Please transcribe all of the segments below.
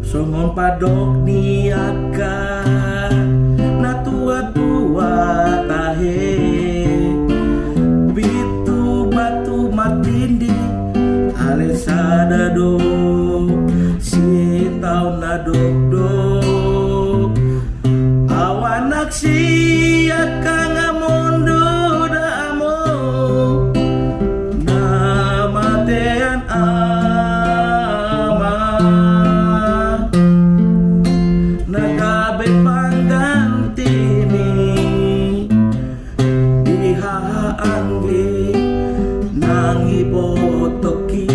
Songon padok niaka na tua-tua tahe bitu batu matindi ale sadado si tau nadok do awanak si akang amondo da amo namatean nagabe pangganti ni dihaanggi nang ibotoki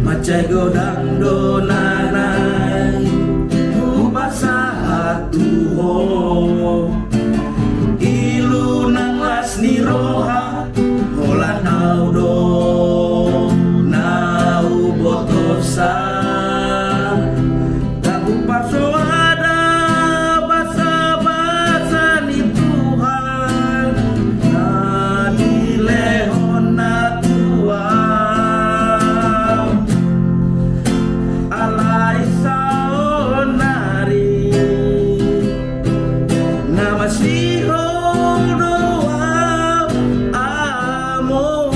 macay godang do nanay ubasa hatuho ilu nang las ni roha holan audo Tahu parsoada basa-basa ni Tuhan na dilehon na Tuhan alai saon nari na masihol doa amo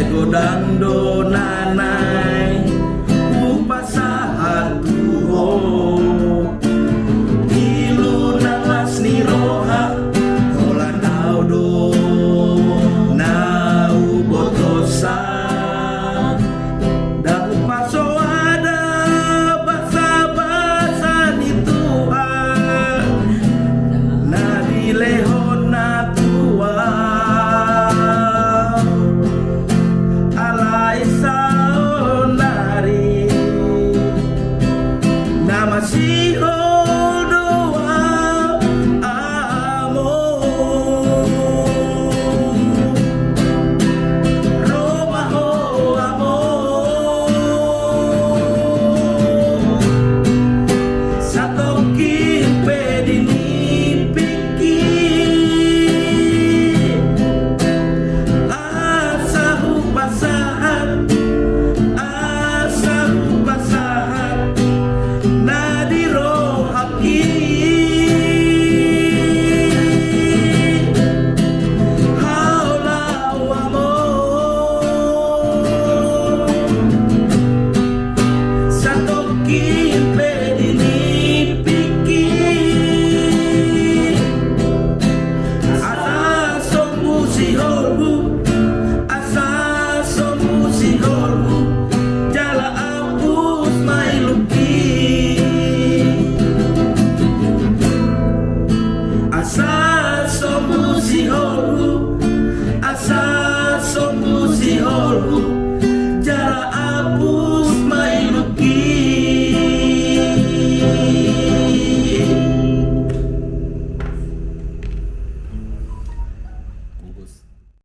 godang do nanay upasa hatuho ilu nang las ni roha holan audo na ubotosa dan pasoada basa-basa ni Tuhan na dilehon na